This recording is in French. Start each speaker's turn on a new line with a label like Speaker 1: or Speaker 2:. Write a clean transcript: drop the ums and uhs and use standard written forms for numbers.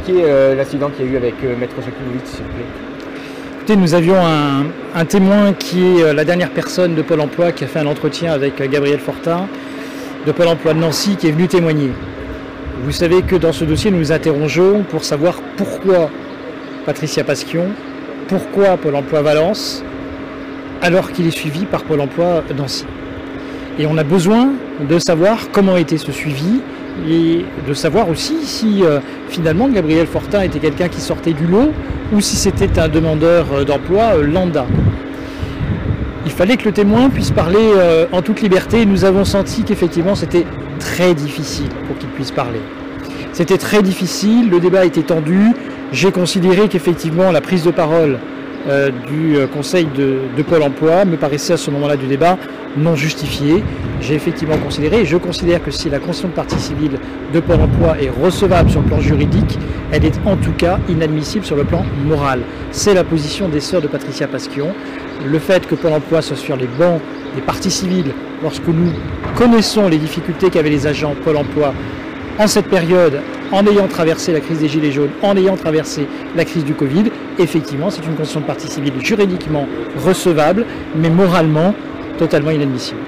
Speaker 1: expliquer l'incident qu'il y a eu avec Maître Jakubowicz, s'il vous plaît?
Speaker 2: Écoutez, nous avions un témoin qui est la dernière personne de Pôle emploi qui a fait un entretien avec Gabriel Fortin de Pôle emploi de Nancy qui est venu témoigner. Vous savez que dans ce dossier, nous nous interrogeons pour savoir pourquoi Patricia Pasquion, pourquoi Pôle emploi Valence, alors qu'il est suivi par Pôle emploi Nancy. Et on a besoin de savoir comment était ce suivi et de savoir aussi si finalement Gabriel Fortin était quelqu'un qui sortait du lot ou si c'était un demandeur d'emploi lambda. Il fallait que le témoin puisse parler en toute liberté et nous avons senti qu'effectivement c'était très difficile pour qu'il puisse parler. C'était très difficile, le débat était tendu. J'ai considéré qu'effectivement la prise de parole du conseil de Pôle emploi me paraissait à ce moment-là du débat non justifiée. J'ai effectivement considéré, et je considère que si la constitution de partie civile de Pôle emploi est recevable sur le plan juridique, elle est en tout cas inadmissible sur le plan moral. C'est la position des sœurs de Patricia Pasquion. Le fait que Pôle emploi soit sur les bancs des parties civiles, lorsque nous connaissons les difficultés qu'avaient les agents Pôle emploi en cette période, en ayant traversé la crise des Gilets jaunes, en ayant traversé la crise du Covid, effectivement, c'est une constitution de partie civile juridiquement recevable, mais moralement totalement inadmissible.